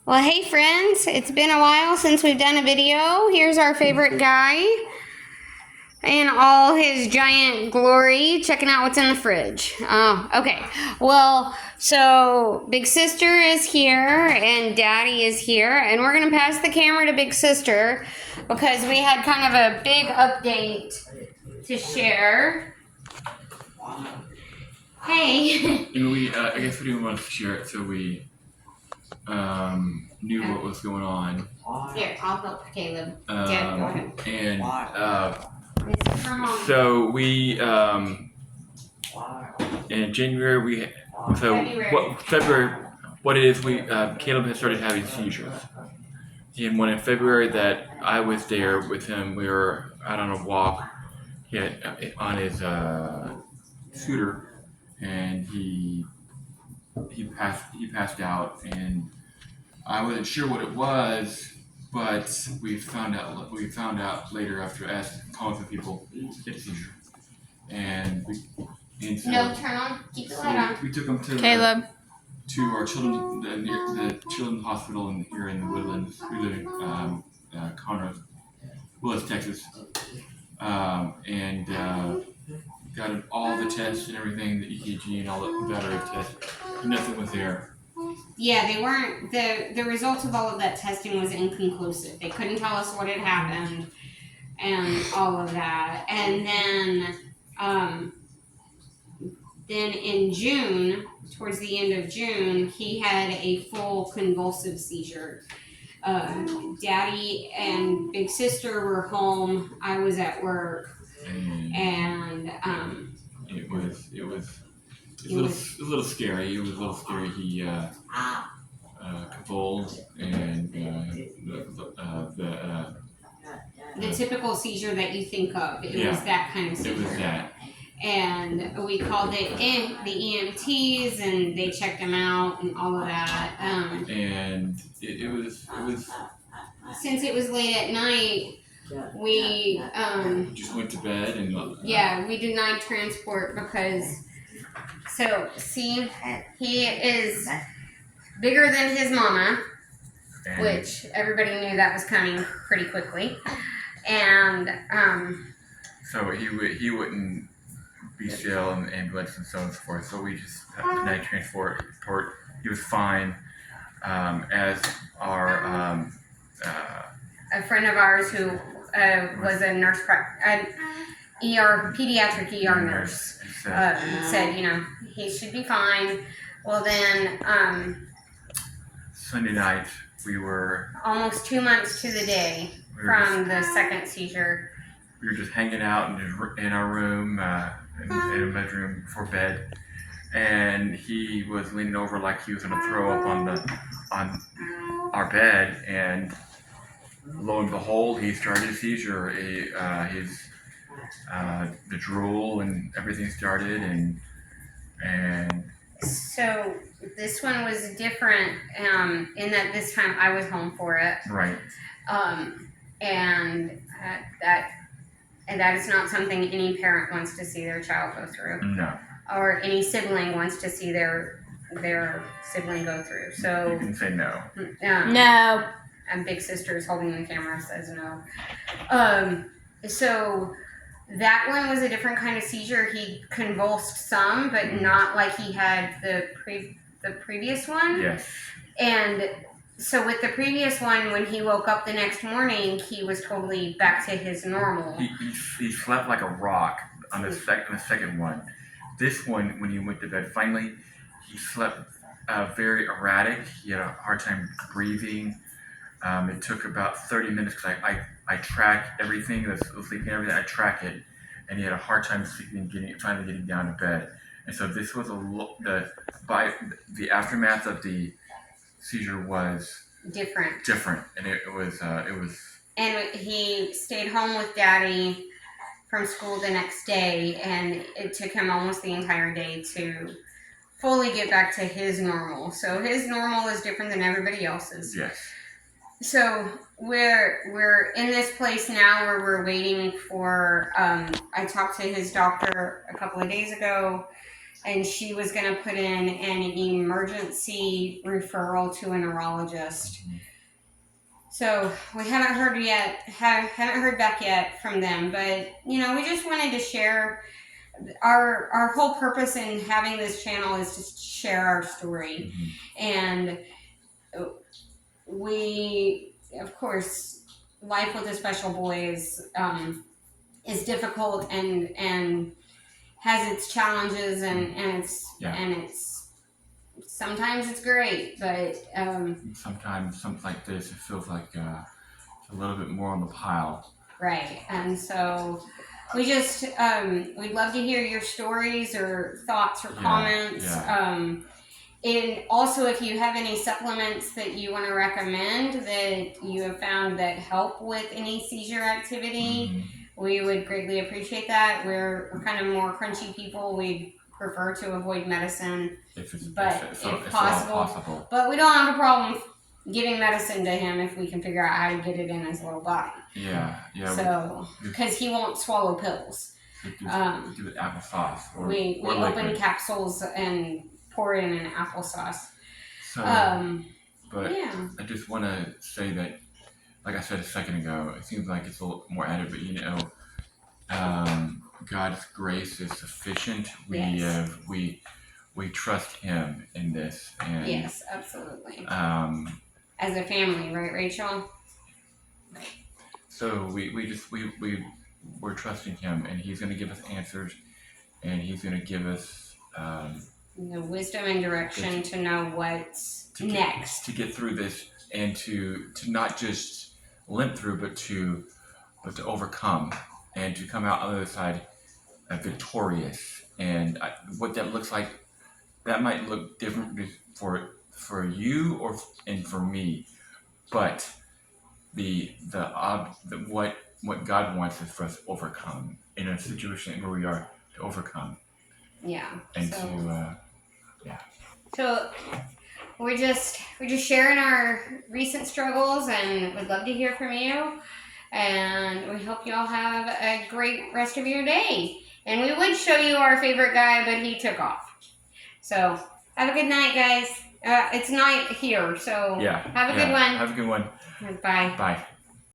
Well, hey friends, it's been a while since we've done a video. Here's our favorite guy in all his giant glory, checking out what's in the fridge. Oh, okay. Well, so Big Sister is here and Daddy is here, and we're going to pass the camera to Big Sister because we had kind of a big update to share. Hey. I guess we didn't want to share it, so we knew what was going on. Here, I'll help Caleb. Yeah, go ahead. And so we in January February. What it is, Caleb has started having seizures. And when in February that I was there with him, we were out on a walk. He had on his scooter, and he passed out, and I wasn't sure what it was, but we found out later after calling for people, he had a seizure, and so No, turn on. Keep the light on. we took him to Caleb. To our the children's hospital here in the Woodlands. We live in Conroe, Willis, Texas, and got all the tests and everything, the EKG and all the battery tests. Nothing was there. Yeah, they weren't. The results of all of that testing was inconclusive. They couldn't tell us what had happened and all of that. And then in June, towards the end of June, he had a full convulsive seizure. Daddy and Big Sister were home. I was at work, and it was a little scary. It was a little scary. He convulsed, and the typical seizure that you think of. It was that kind of seizure. It was that. And we called it the EMTs, and they checked him out and all of that. And it was. Since it was late at night, we just went to bed and. Yeah, we denied transport because. So see, he is bigger than his mama, which everybody knew that was coming pretty quickly, and so he wouldn't be still in the ambulance and so on and so forth. So we just denied transport. He was fine. As our a friend of ours who was a nurse, an pediatric ER nurse, said, he should be fine. Well, then Sunday night we were almost 2 months to the day from the second seizure. We were just hanging out in our room, in a bedroom before bed, and he was leaning over like he was going to throw up on our bed, and lo and behold, he started a seizure. The drool and everything started, and so this one was different in that this time I was home for it, right? And that is not something any parent wants to see their child go through. No. Or any sibling wants to see their sibling go through. So you can say no. No. And Big Sister is holding the camera, says no. So that one was a different kind of seizure. He convulsed some, but not like he had the previous one. Yes. And so with the previous one, when he woke up the next morning, he was totally back to his normal. He slept like a rock on the second one. This one, when he went to bed, finally, he slept very erratic. He had a hard time breathing. It took about 30 minutes because I track everything, the sleeping and everything. I track it, and he had a hard time sleeping, finally getting down to bed. And so this was the aftermath of the seizure was different, and it was. And he stayed home with Daddy from school the next day, and it took him almost the entire day to fully get back to his normal. So his normal is different than everybody else's. Yes. So we're in this place now where we're waiting for. I talked to his doctor a couple of days ago, and she was going to put in an emergency referral to a neurologist. So we haven't heard yet, haven't heard back yet from them, but we just wanted to share our whole purpose in having this channel is to share our story. And we, of course, life with a special boy is difficult and has its challenges and it's sometimes it's great, but sometimes something like this, it feels like it's a little bit more on the pile. Right, and so we just we'd love to hear your stories or thoughts or comments. And also, if you have any supplements that you want to recommend that you have found that help with any seizure activity, we would greatly appreciate that. We're kind of more crunchy people. We prefer to avoid medicine, if possible. But we don't have a problem giving medicine to him if we can figure out how to get it in his little body. Yeah. So, because he won't swallow pills. We do it applesauce. We open capsules and pour it in an applesauce. So, but I just want to say that, like I said a second ago, it seems like it's a little more added, but God's grace is sufficient. We trust Him in this, and yes, absolutely. As a family, right, Rachel? Right. So we're trusting Him, and He's going to give us answers, and He's going to give us the wisdom and direction to know what's next to get through this, and to not just limp through, but to overcome, and to come out on the other side victorious. And what that looks like, that might look different for you and for me, but what God wants is for us to overcome in a situation where we are to overcome. Yeah. And So we're just sharing our recent struggles, and we'd love to hear from you. And we hope y'all have a great rest of your day. And we would show you our favorite guy, but he took off. So have a good night, guys. It's night here, so have a good one. Have a good one. Bye. Bye.